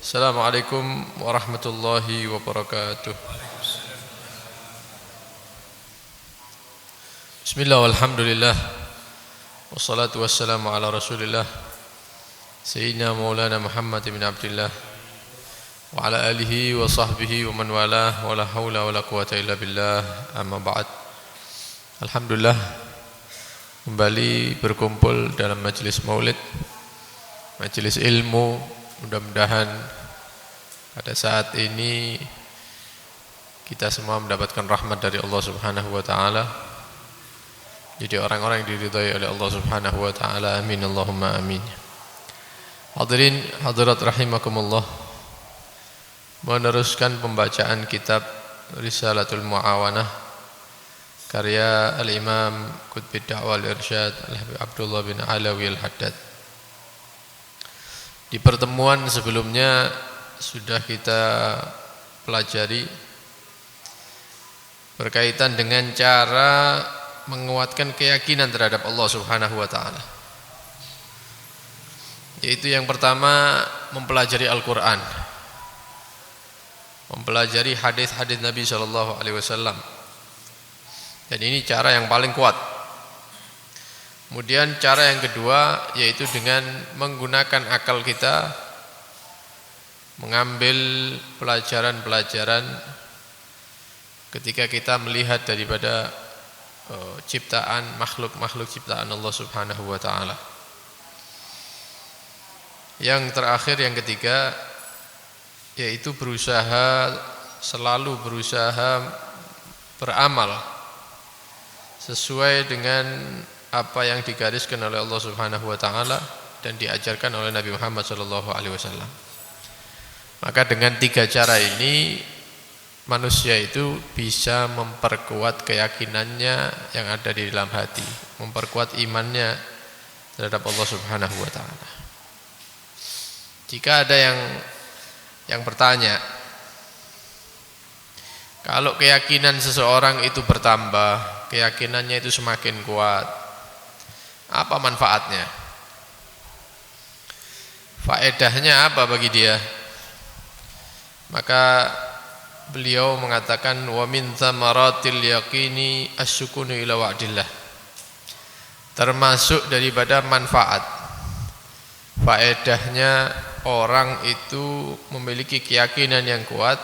Assalamualaikum warahmatullahi wabarakatuh. Bismillah walhamdulillah. Wassalatu wassalamu ala rasulillah Sayyidina maulana Muhammad bin Abdullah wa ala alihi wa sahbihi wa man walah wa la hawla wa la quwata illa billah, amma ba'd. Alhamdulillah, kembali berkumpul dalam majelis maulid, majelis ilmu. Mudah-mudahan pada saat ini kita semua mendapatkan rahmat dari Allah Subhanahu wa taala. Jadi orang-orang yang diridhai oleh Allah Subhanahu wa taala. Amin Allahumma amin. Hadirin hadirat rahimakumullah. Meneruskan pembacaan kitab Risalatul Muawanah karya Al-Imam Qutbid Da'wah Al-Irsyad Al-Habib Abdullah bin Alawi Al-Haddad. Di pertemuan sebelumnya sudah kita pelajari berkaitan dengan cara menguatkan keyakinan terhadap Allah Subhanahu wa taala. Yaitu yang pertama, mempelajari Al-Qur'an. Mempelajari hadis-hadis Nabi sallallahu alaihi wasallam. Dan ini cara yang paling kuat. Kemudian cara yang kedua yaitu dengan menggunakan akal kita, mengambil pelajaran-pelajaran ketika kita melihat daripada ciptaan makhluk-makhluk ciptaan Allah Subhanahu wa taala. Yang terakhir, yang ketiga, yaitu selalu berusaha beramal sesuai dengan apa yang digariskan oleh Allah Subhanahu wa taala dan diajarkan oleh Nabi Muhammad sallallahu alaihi wasallam. Maka dengan tiga cara ini manusia itu bisa memperkuat keyakinannya yang ada di dalam hati, memperkuat imannya terhadap Allah Subhanahu wa taala. Jika ada yang bertanya, kalau keyakinan seseorang itu bertambah, keyakinannya itu semakin kuat, apa manfaatnya? Faedahnya apa bagi dia? Maka beliau mengatakan, wa min thamaratil yaqini asyukunu ila wa'dillah. Termasuk daripada manfaat, faedahnya orang itu memiliki keyakinan yang kuat.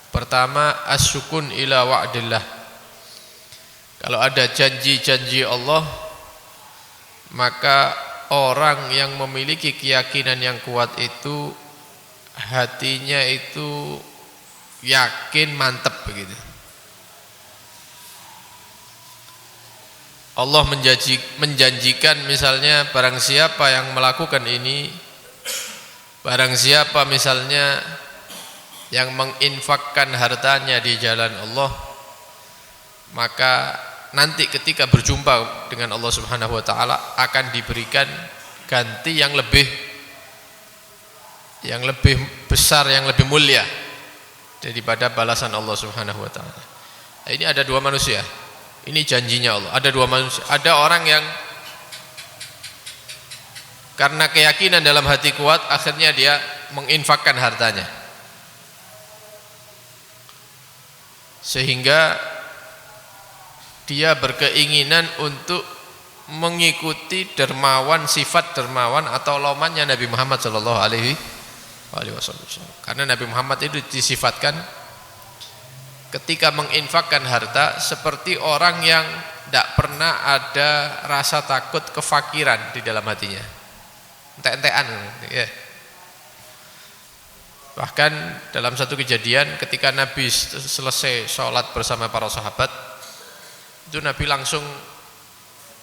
Pertama, asyukun ila wa'dillah. Kalau ada janji-janji Allah, maka orang yang memiliki keyakinan yang kuat itu hatinya itu yakin, mantap begitu. Allah menjanjikan misalnya barang siapa yang melakukan ini, barang siapa misalnya yang menginfakkan hartanya di jalan Allah, maka nanti ketika berjumpa dengan Allah Subhanahu wa taala akan diberikan ganti yang lebih besar, yang lebih mulia daripada balasan Allah Subhanahu wa taala. Ini ada dua manusia. Ini janjinya Allah. Ada dua manusia. Ada orang yang karena keyakinan dalam hati kuat, akhirnya dia menginfakkan hartanya, sehingga dia berkeinginan untuk mengikuti dermawan, sifat dermawan atau laumannya Nabi Muhammad sallallahu alaihi wasallam. Karena Nabi Muhammad itu disifatkan ketika menginfakkan harta seperti orang yang tidak pernah ada rasa takut kefakiran di dalam hatinya. Ente-entean ya. Bahkan dalam satu kejadian ketika Nabi selesai sholat bersama para sahabat, itu Nabi langsung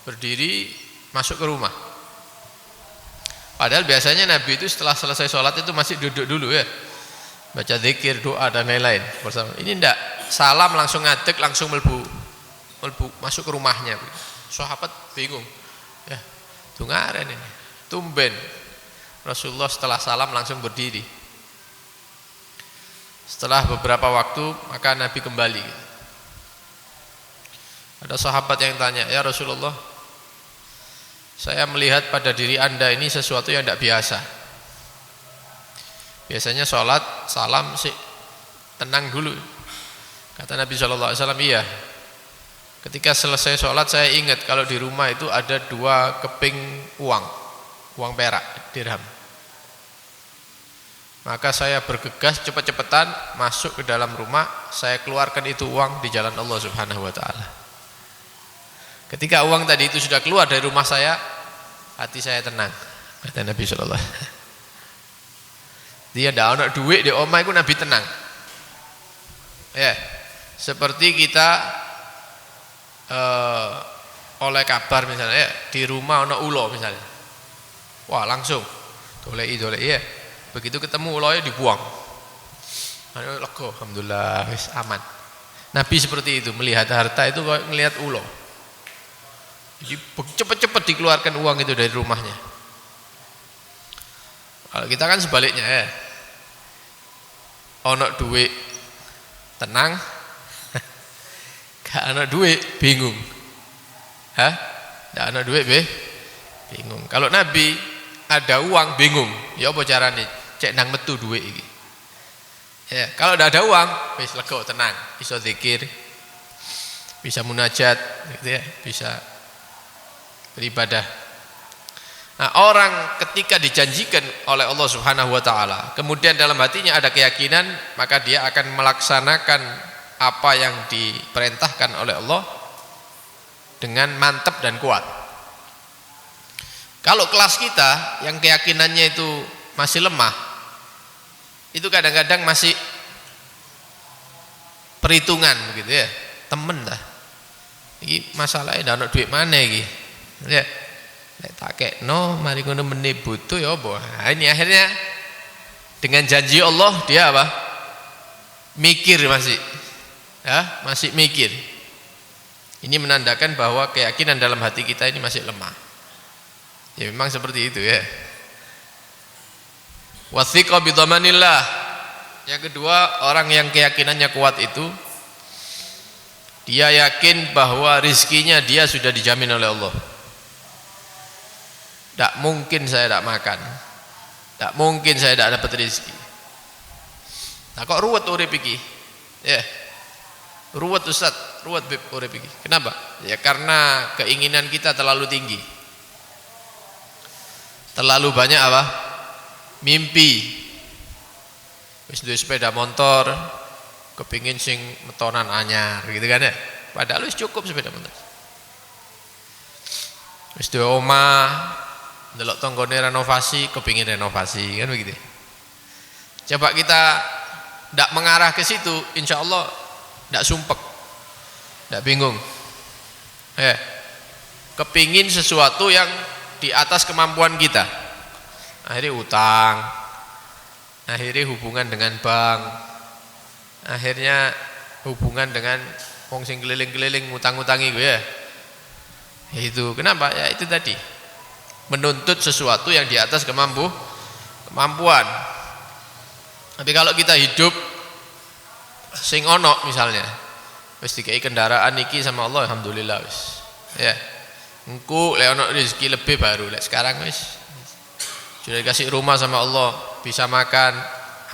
berdiri masuk ke rumah. Padahal biasanya Nabi itu setelah selesai sholat itu masih duduk dulu ya, baca zikir, doa dan lain-lain bersama. Ini enggak, salam langsung ngadeg, langsung melbu masuk ke rumahnya. Sahabat bingung, ya tungaren ini, tumben Rasulullah setelah salam langsung berdiri. Setelah beberapa waktu maka Nabi kembali. Ada sahabat yang tanya, ya Rasulullah, saya melihat pada diri Anda ini sesuatu yang tidak biasa. Biasanya sholat salam sih tenang dulu. Kata Nabi SAW, iya. Ketika selesai sholat saya ingat kalau di rumah itu ada 2 keping uang perak, dirham. Maka saya bergegas cepat-cepatan masuk ke dalam rumah, saya keluarkan itu uang di jalan Allah Subhanahu wa taala. Ketika uang tadi itu sudah keluar dari rumah saya, hati saya tenang. Kata Nabi sallallahu alaihi wasallam. Dia ndak ana duit di omah iku Nabi tenang. Ya, seperti kita oleh kabar misalnya ya, di rumah ana ulo misalnya. Wah, langsung doleki ya. Begitu ketemu uloe dibuang. Ayo lega, alhamdulillah wis aman. Nabi seperti itu, melihat harta itu kayak melihat ulo. Jadi cepat-cepat dikeluarkan uang itu dari rumahnya. Kalau kita kan sebaliknya ya. Ono duit tenang, gak ono duit bingung. Gak ono duit bingung. Kalau Nabi ada uang bingung, ya apa carane? Cek nang metu duit iki. Ya, kalau ndak ada uang, wis lega tenang, bisa zikir, bisa munajat, gitu ya, bisa beribadah. Nah, orang ketika dijanjikan oleh Allah Subhanahu wa taala, kemudian dalam hatinya ada keyakinan, maka dia akan melaksanakan apa yang diperintahkan oleh Allah dengan mantap dan kuat. Kalau kelas kita yang keyakinannya itu masih lemah, itu kadang-kadang masih perhitungan begitu ya, temen dah. Iki masalahnya ndak ono duit mana iki. Ya. Nek tak kekno mari ngono meneh butuh ya apa. Nah, ini akhirnya dengan janji Allah dia apa? Mikir masih. Ya, masih mikir. Ini menandakan bahwa keyakinan dalam hati kita ini masih lemah. Ya memang seperti itu ya. Wathiqa bidhamanillah. Yang kedua, orang yang keyakinannya kuat itu dia yakin bahwa rizkinya dia sudah dijamin oleh Allah. Tak mungkin saya tak makan, tak mungkin saya tak dapat rizki. Nah kok ruwet urip iki? Ya, ruwet Ustaz, ruwet urip iki. Kenapa? Ya karena keinginan kita terlalu tinggi. Terlalu banyak apa? Mimpi. Wis duwe sepeda motor, kepingin sing metonan anyar gitu kan ya. Padahal wis cukup sepeda motor. Wis duwe omah, delok tanggane renovasi, kepingin renovasi kan begitu. Coba kita ndak mengarah ke situ, insya Allah ndak sumpek, ndak bingung. Kepingin sesuatu yang di atas kemampuan kita. Akhirnya utang, akhirnya hubungan dengan bank, akhirnya hubungan dengan wong sing keliling-keliling ngutang-ngutangi gue ya. Itu kenapa? Ya itu tadi. Menuntut sesuatu yang di atas kemampuan. Tapi kalau kita hidup sing ono misalnya, wis dikai kendaraan iki sama Allah alhamdulillah wis. Ya. Engko lek ono rezeki lebih baru, lek sekarang wis sudah dikasih rumah sama Allah, bisa makan,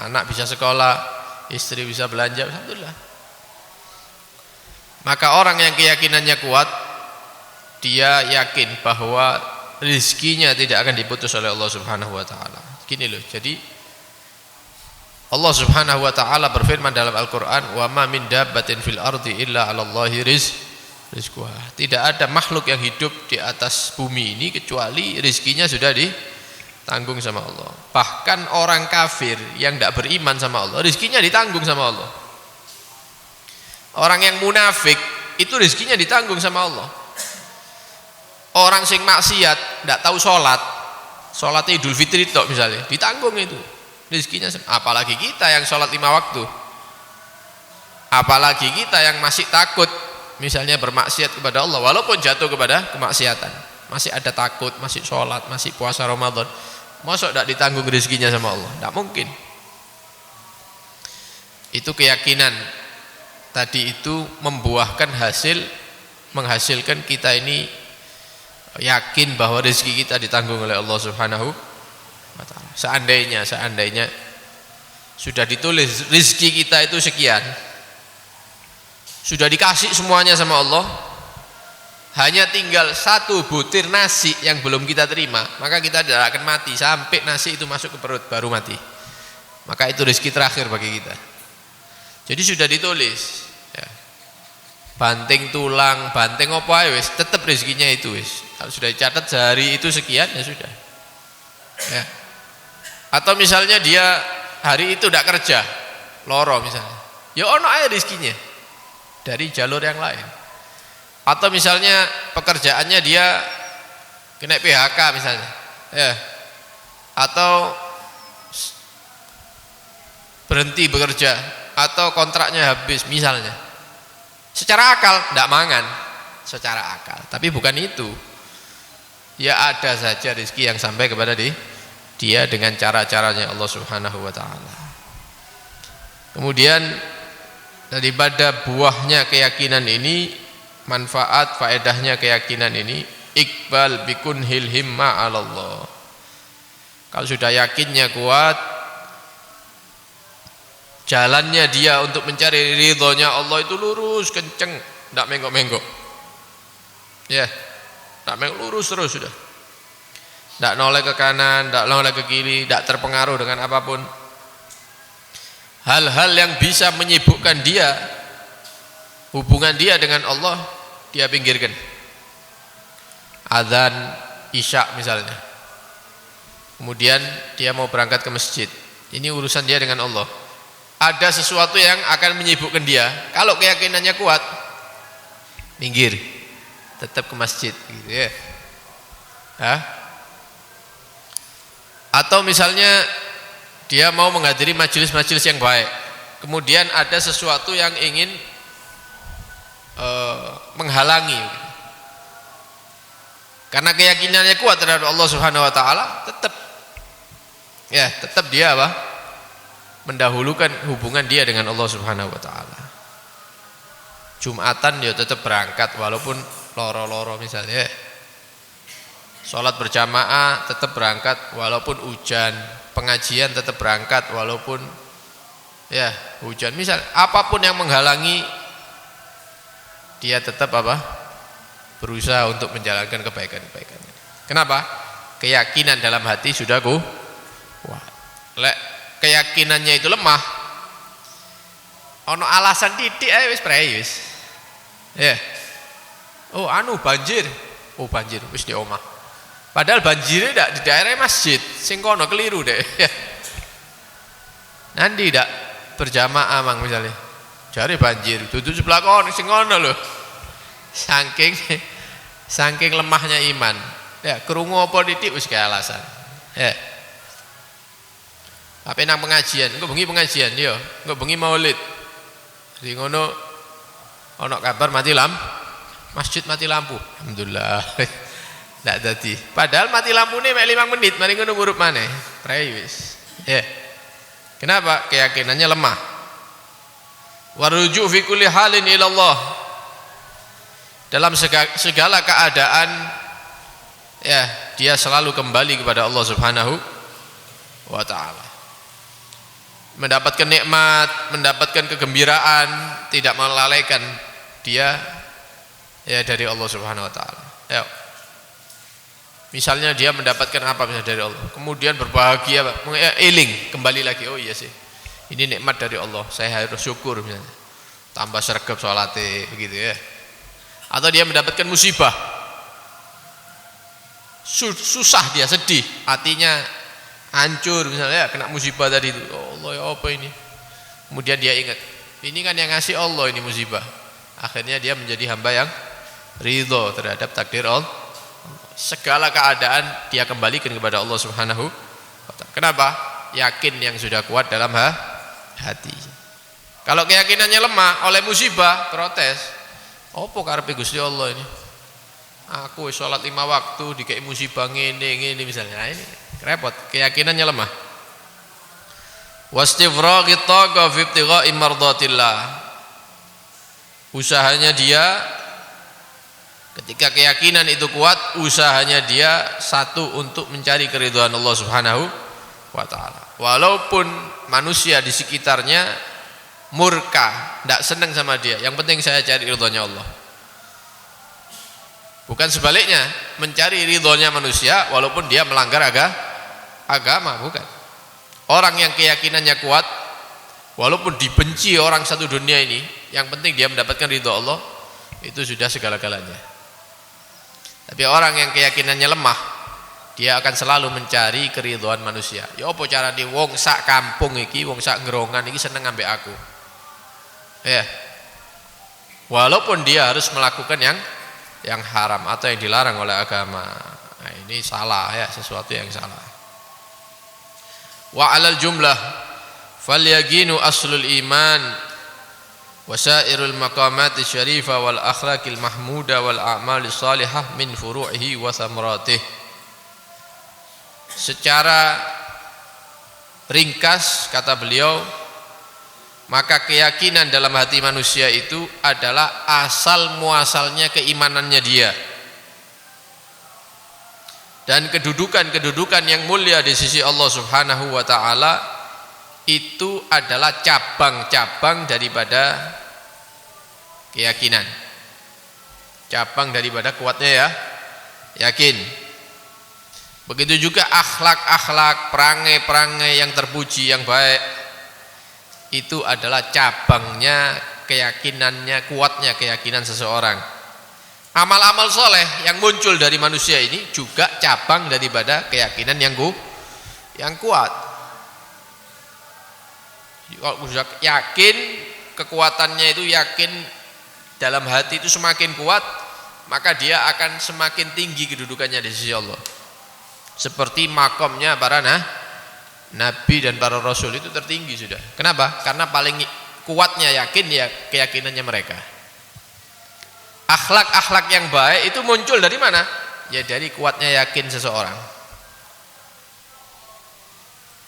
anak bisa sekolah, istri bisa belanja, alhamdulillah. Maka orang yang keyakinannya kuat, dia yakin bahwa rizkinya tidak akan diputus oleh Allah Subhanahu wa taala. Gini loh, jadi Allah Subhanahu wa taala berfirman dalam Al-Qur'an, "Wa ma min dabbatin fil ardi illa 'alallahi rizquha." Tidak ada makhluk yang hidup di atas bumi ini kecuali rizkinya sudah ditanggung sama Allah. Bahkan orang kafir yang tidak beriman sama Allah, rizkinya ditanggung sama Allah. Orang yang munafik itu rizkinya ditanggung sama Allah. Orang sing maksiat tidak tahu sholat Idul Fitri tok misalnya, ditanggung itu rizkinya. Apalagi kita yang sholat 5 waktu, apalagi kita yang masih takut misalnya bermaksiat kepada Allah, walaupun jatuh kepada kemaksiatan, masih ada takut, masih sholat, masih puasa Ramadan, masa tidak ditanggung rizkinya sama Allah? Tidak mungkin. Itu keyakinan tadi itu membuahkan hasil, menghasilkan kita ini yakin bahwa rezeki kita ditanggung oleh Allah Subhanahu wa taala. Seandainya Sudah ditulis rezeki kita itu sekian. Sudah dikasih semuanya sama Allah. Hanya tinggal satu butir nasi yang belum kita terima, maka kita tidak akan mati sampai nasi itu masuk ke perut baru mati. Maka itu rezeki terakhir bagi kita. Jadi sudah ditulis. Ya. Banting tulang, banting apa ya wis, tetap rezekinya itu wis. Kalau sudah dicatat sehari itu sekian ya sudah. Ya. Atau misalnya dia hari itu tidak kerja, loro misalnya. Ya ono aja rezekinya dari jalur yang lain. Atau misalnya pekerjaannya dia kena PHK misalnya, ya, atau berhenti bekerja, atau kontraknya habis misalnya. Secara akal tidak mangan, secara akal. Tapi bukan itu. Ya ada saja rezeki yang sampai kepada dia dengan cara-caranya Allah Subhanahu Wa Taala. Kemudian daripada buahnya keyakinan ini, manfaat faedahnya keyakinan ini, iqbal bikun himma Allah. Kalau sudah yakinnya kuat, jalannya dia untuk mencari ridhonya Allah itu lurus kenceng, tidak menggok-menggok. Ya, tidak menggok, lurus terus sudah. Tidak noleh ke kanan, tidak noleh ke kiri, tidak terpengaruh dengan apapun. Hal-hal yang bisa menyibukkan dia, hubungan dia dengan Allah, dia pinggirkan. Adzan Isya misalnya, kemudian dia mau berangkat ke masjid, ini urusan dia dengan Allah. Ada sesuatu yang akan menyibukkan dia, kalau keyakinannya kuat, minggir, tetap ke masjid gitu ya. Hah? Atau misalnya dia mau menghadiri majelis-majelis yang baik, kemudian ada sesuatu yang ingin menghalangi, karena keyakinannya kuat terhadap Allah Subhanahu Wa Taala, tetap dia apa? Mendahulukan hubungan dia dengan Allah Subhanahu Wa Taala. Jumatan dia tetap berangkat walaupun loro-loro misalnya. Sholat berjamaah tetap berangkat walaupun hujan. Pengajian tetap berangkat walaupun ya hujan. Misal apapun yang menghalangi, dia tetap apa? Berusaha untuk menjalankan kebaikan-kebaikan. Kenapa? Keyakinan dalam hati sudah kuat. Lek keyakinannya itu lemah, ono alasan titik ae wis prei wis. Ya. Oh anu banjir. Oh banjir wis di omah. Padahal banjirnya tidak di daerah masjid, sing kono keliru deh. Nanti tidak berjamaah mang misalnya. Jare banjir, dudu sebelah kono sing ngono lho. Saking lemahnya iman. Ya, krungu apa titik wis kayak alasan. Ya. Apa nang pengajian, engko bengi pengajian yo, engko bengi maulid. Di ngono ana kabar mati lampu. Masjid mati lampu. Alhamdulillah. Ndak dadi. Padahal mati lampune mek 5 menit, mari ngono murup maneh. Prei wis. Ya. Kenapa? Keyakinannya lemah. Waruju fi kulli halin ila Allah. Dalam segala keadaan ya, dia selalu kembali kepada Allah Subhanahu wa taala. Mendapatkan nikmat, mendapatkan kegembiraan, tidak melalaikan dia ya dari Allah Subhanahu wa taala. Ya. Misalnya dia mendapatkan apa misalnya dari Allah, kemudian berbahagia, iling kembali lagi, oh iya sih, ini nikmat dari Allah, saya harus syukur misalnya, tambah sregep salate begitu ya. Atau dia mendapatkan musibah, susah dia, sedih, hatinya hancur misalnya, ya, kena musibah tadi itu, oh Allah ya apa ini, kemudian dia ingat, ini kan yang ngasih Allah ini musibah, akhirnya dia menjadi hamba yang ridho terhadap takdir Allah. Segala keadaan dia kembalikan kepada Allah Subhanahu wa taala. Kenapa? Yakin yang sudah kuat dalam hati. Kalau keyakinannya lemah oleh musibah, protes. Apa karepe Gusti Allah ini? Aku sholat 5 waktu dikei musibah ngene misalnya. Nah, ini repot, keyakinannya lemah. Wastifraghi taqa fi ibtigha'i mardatillah. Usahanya dia, ketika keyakinan itu kuat, usahanya dia satu untuk mencari keridhaan Allah Subhanahu wa ta'ala. Walaupun manusia di sekitarnya murka, tidak senang sama dia, yang penting saya cari ridhonya Allah. Bukan sebaliknya, mencari ridhonya manusia walaupun dia melanggar agama, bukan. Orang yang keyakinannya kuat, walaupun dibenci orang satu dunia ini, yang penting dia mendapatkan ridho Allah, itu sudah segala-galanya. Tapi orang yang keyakinannya lemah, dia akan selalu mencari keridhaan manusia. Ya apa carane wong sak kampung iki, wong sak ngerongan iki seneng ambek aku. Ya. Walaupun dia harus melakukan yang haram atau yang dilarang oleh agama. Nah, ini salah ya, sesuatu yang salah. Wa 'alal jumlah falyaginu aslul iman wasairul maqamati syarifah wal akhlaqil mahmuda wal a'mali salihah min furu'ihi wa thamratih. Secara ringkas kata beliau, maka keyakinan dalam hati manusia itu adalah asal muasalnya keimanannya dia, dan kedudukan yang mulia di sisi Allah Subhanahu wa ta'ala itu adalah cabang-cabang daripada keyakinan, cabang daripada kuatnya ya yakin. Begitu juga akhlak-akhlak, perangai-perangai yang terpuji, yang baik, itu adalah cabangnya keyakinannya, kuatnya keyakinan seseorang. Amal-amal soleh yang muncul dari manusia ini juga cabang daripada keyakinan yang kuat. Kalau sudah yakin, kekuatannya itu yakin dalam hati itu semakin kuat, maka dia akan semakin tinggi kedudukannya di sisi Allah. Seperti makomnya para nabi dan para rasul itu tertinggi sudah. Kenapa? Karena paling kuatnya yakin ya keyakinannya mereka. Akhlak-akhlak yang baik itu muncul dari mana? Ya dari kuatnya yakin seseorang.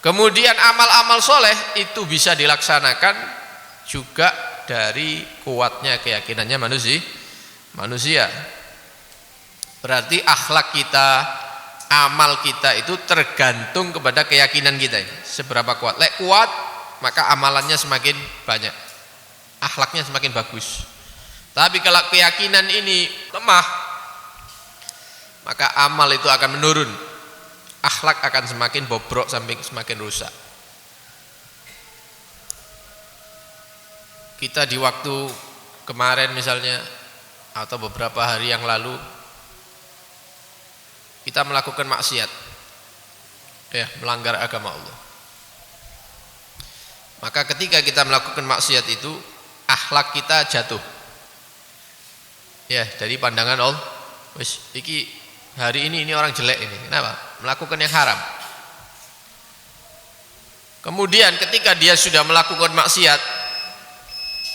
Kemudian amal-amal soleh itu bisa dilaksanakan juga dari kuatnya keyakinannya manusia. Berarti akhlak kita, amal kita itu tergantung kepada keyakinan kita ini. Seberapa kuat. Lek kuat, maka amalannya semakin banyak, akhlaknya semakin bagus. Tapi kalau keyakinan ini lemah, maka amal itu akan menurun, akhlak akan semakin bobrok, semakin rusak. Kita di waktu kemarin misalnya, atau beberapa hari yang lalu, kita melakukan maksiat, ya, melanggar agama Allah. Maka ketika kita melakukan maksiat itu, akhlak kita jatuh, ya, dari pandangan Allah. Wis, iki hari ini orang jelek ini. Kenapa? Melakukan yang haram. Kemudian ketika dia sudah melakukan maksiat,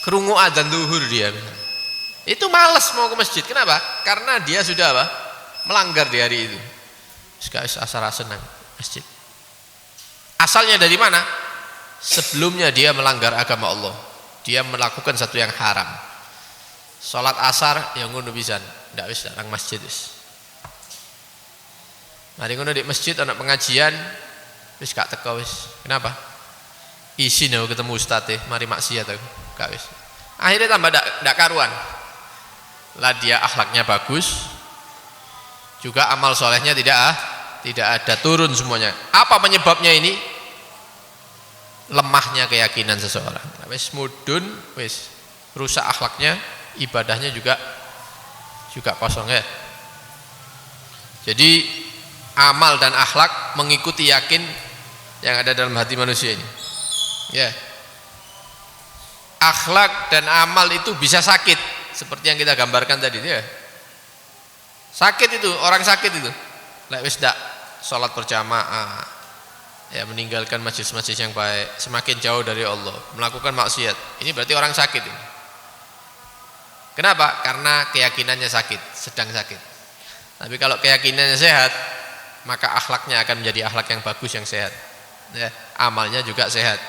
kerungu adzan zuhur dia, itu malas mau ke masjid. Kenapa? Karena dia sudah apa? Melanggar di hari itu. Sekali asar senang masjid. Asalnya dari mana? Sebelumnya dia melanggar agama Allah, dia melakukan satu yang haram. Salat asar yang ngono pisan, ndak wis nang masjid wis. Mari ngono di masjid ana pengajian wis gak teko wis. Kenapa? Isin aku ketemu ustaz mari maksiat aku, gak wis. Akhirnya tambah ndak karuan. Lah dia akhlaknya bagus, juga amal solehnya tidak ada, turun semuanya. Apa penyebabnya ini? Lemahnya keyakinan seseorang. Wis mudun, wis rusak akhlaknya, ibadahnya juga kosong ya. Jadi amal dan akhlak mengikuti yakin yang ada dalam hati manusia ini. Ya. Akhlak dan amal itu bisa sakit, seperti yang kita gambarkan tadi ya. Sakit itu, orang sakit itu. Lek wis ndak salat berjamaah, ya, meninggalkan majlis-majlis yang baik, semakin jauh dari Allah, melakukan maksiat, ini berarti orang sakit ini. Kenapa? Karena keyakinannya sakit, sedang sakit. Tapi kalau keyakinannya sehat, maka akhlaknya akan menjadi akhlak yang bagus, yang sehat, ya, amalnya juga sehat.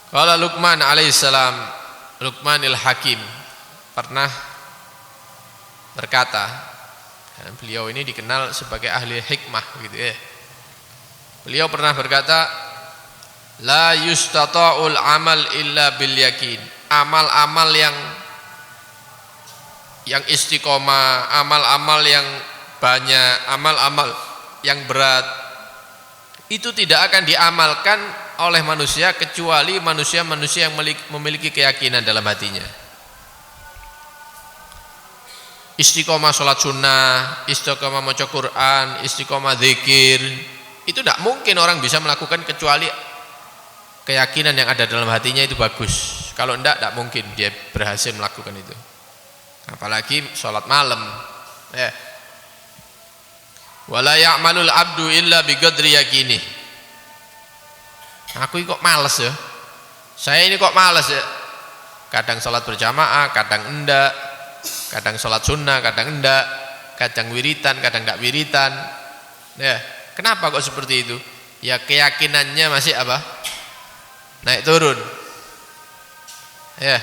Kalau Luqman alaihissalam, Luqmanil Hakim pernah berkata, beliau ini dikenal sebagai ahli hikmah gitu ya. Beliau pernah berkata, la yustata'ul amal illa bil yakin. Amal-amal yang istiqomah, amal-amal yang banyak, amal-amal yang berat, itu tidak akan diamalkan oleh manusia kecuali manusia-manusia yang memiliki keyakinan dalam hatinya. Istiqomah sholat sunnah, istiqomah maca Quran, istiqomah zikir, itu tidak mungkin orang bisa melakukan kecuali keyakinan yang ada dalam hatinya itu bagus. Kalau tidak mungkin dia berhasil melakukan itu. Apalagi sholat malam. Ya. Wala ya'malul abdu illa biqadri yakini. Aku ini kok males ya. Saya ini kok males ya. Kadang sholat berjamaah, kadang enggak. Kadang sholat sunnah, kadang enggak. Kadang wiritan, kadang enggak wiritan. Ya. Kenapa kok seperti itu? Ya keyakinannya masih apa? Naik turun. Ya.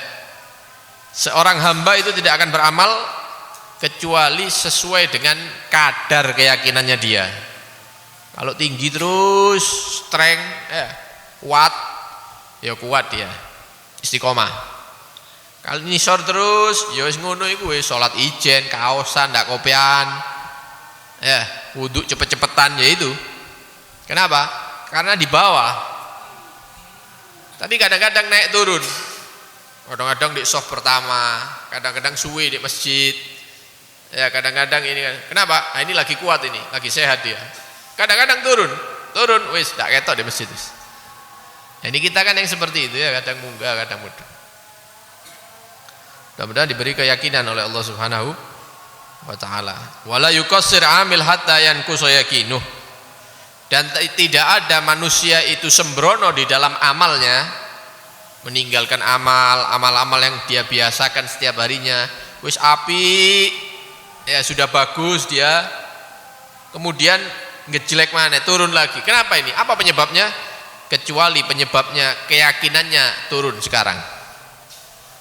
Seorang hamba itu tidak akan beramal kecuali sesuai dengan kadar keyakinannya dia. Kalau tinggi terus, strength, kuat, ya kuat dia, istiqomah. Kalau nisor terus, ya wis ngono iku wis salat ijen, kaosan, ndak kopian. Ya, wudu cepet-cepetan ya itu. Kenapa? Karena di bawah. Tapi kadang-kadang naik turun. Kadang-kadang di soft pertama, kadang-kadang suwe di masjid. Ya kadang-kadang ini kan. Kenapa? Nah, ini lagi kuat ini, lagi sehat dia. Kadang-kadang turun wis ndak ketok di masjid. Nah, ini kita kan yang seperti itu ya, kadang munggah, kadang mundur. Mudah-mudahan diberi keyakinan oleh Allah Subhanahu wa taala. Wala yuqassir amil hatta yanqusa yaqinuh. Dan tidak ada manusia itu sembrono di dalam amalnya, meninggalkan amal-amal yang dia biasakan setiap harinya. Wis api, ya sudah bagus dia, kemudian ngejelek mana, turun lagi. Kenapa ini? Apa penyebabnya? Kecuali penyebabnya keyakinannya turun sekarang.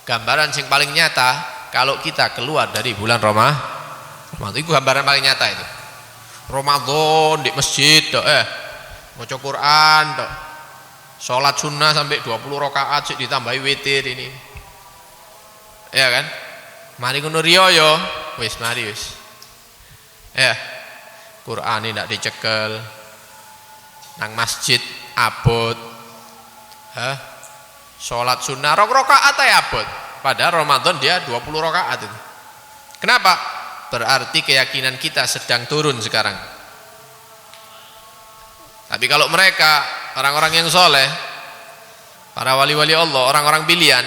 Gambaran yang paling nyata kalau kita keluar dari bulan Ramadan, itu gambaran paling nyata itu. Ramadan di masjid, maca Quran, sholat sunnah sampai 20 rakaat ditambahi witir ini. Ya kan? Mari ngono riyo yo, wis mari wis. Ya. Quran ini ndak dicekel. Nang masjid abot. Sholat sunnah rakaat ae abot. Padahal Ramadan dia 20 rakaat itu. Kenapa? Berarti keyakinan kita sedang turun sekarang. Tapi kalau mereka orang-orang yang soleh, para wali-wali Allah, orang-orang pilihan,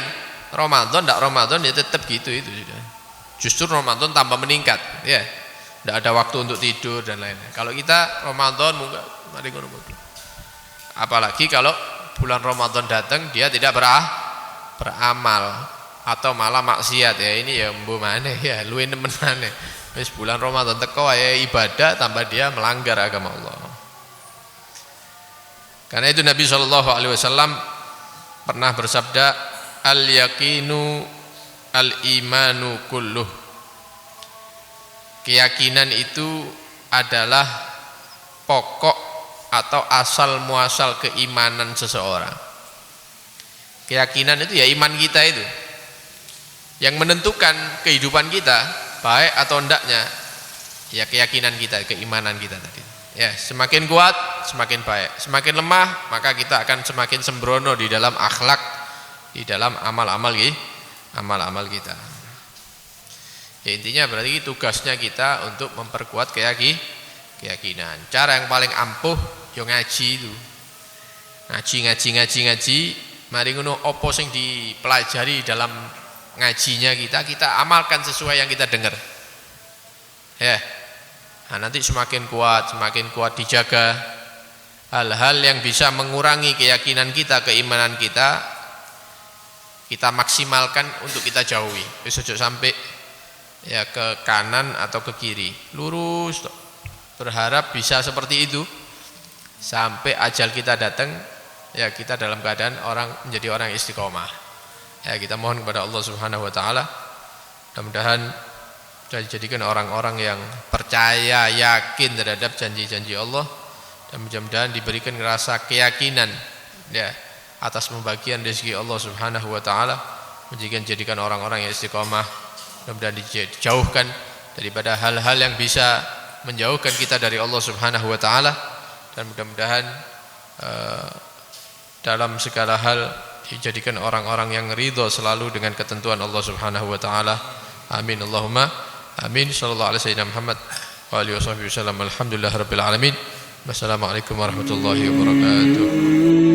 Ramadan ndak Ramadan ya tetap gitu itu sudah. Justru Ramadan tambah meningkat, ya. Ndak ada waktu untuk tidur dan lain-lain. Kalau kita Ramadan mari ngono. Apalagi kalau bulan Ramadan datang dia tidak beramal atau malah maksiat, ya ini ya mbo maneh ya luwih nemen maneh. Wis bulan Ramadan teko wae ibadah tambah dia melanggar agama Allah. Karena itu Nabi sallallahu alaihi wasallam pernah bersabda, al yaqinu al imanu kulluh. Keyakinan itu adalah pokok atau asal muasal keimanan seseorang. Keyakinan itu ya iman kita itu. Yang menentukan kehidupan kita baik atau hendaknya ya keyakinan kita, keimanan kita tadi. Ya, semakin kuat semakin baik, semakin lemah maka kita akan semakin sembrono di dalam akhlak, di dalam amal-amal kita. Ya, intinya berarti tugasnya kita untuk memperkuat keyakinan. Cara yang paling ampuh yo ngaji itu. Ngaji. Mari ngono apa sing dipelajari dalam ngajinya kita amalkan sesuai yang kita dengar. Ya. Nah, nanti semakin kuat dijaga hal-hal yang bisa mengurangi keyakinan kita, keimanan kita maksimalkan untuk kita jauhi. Wis ojo sampai ya ke kanan atau ke kiri. Lurus berharap bisa seperti itu sampai ajal kita datang, ya kita dalam keadaan menjadi orang istiqomah. Ya kita mohon kepada Allah Subhanahu wa taala mudah-mudahan dijadikan orang-orang yang percaya, yakin terhadap janji-janji Allah dan mudah-mudahan diberikan rasa keyakinan ya atas pembagian rezeki Allah Subhanahu wa taala, menjadikan orang-orang yang istiqomah, mudah-mudahan dijauhkan daripada hal-hal yang bisa menjauhkan kita dari Allah Subhanahu wa taala, dan mudah-mudahan dalam segala hal dijadikan orang-orang yang ridha selalu dengan ketentuan Allah Subhanahu wa taala. Amin Allahumma amin. Sallallahu alaihi wasallam Muhammad wa alihi wasallam. Alhamdulillahirabbil alamin. Wassalamualaikum warahmatullahi wabarakatuh.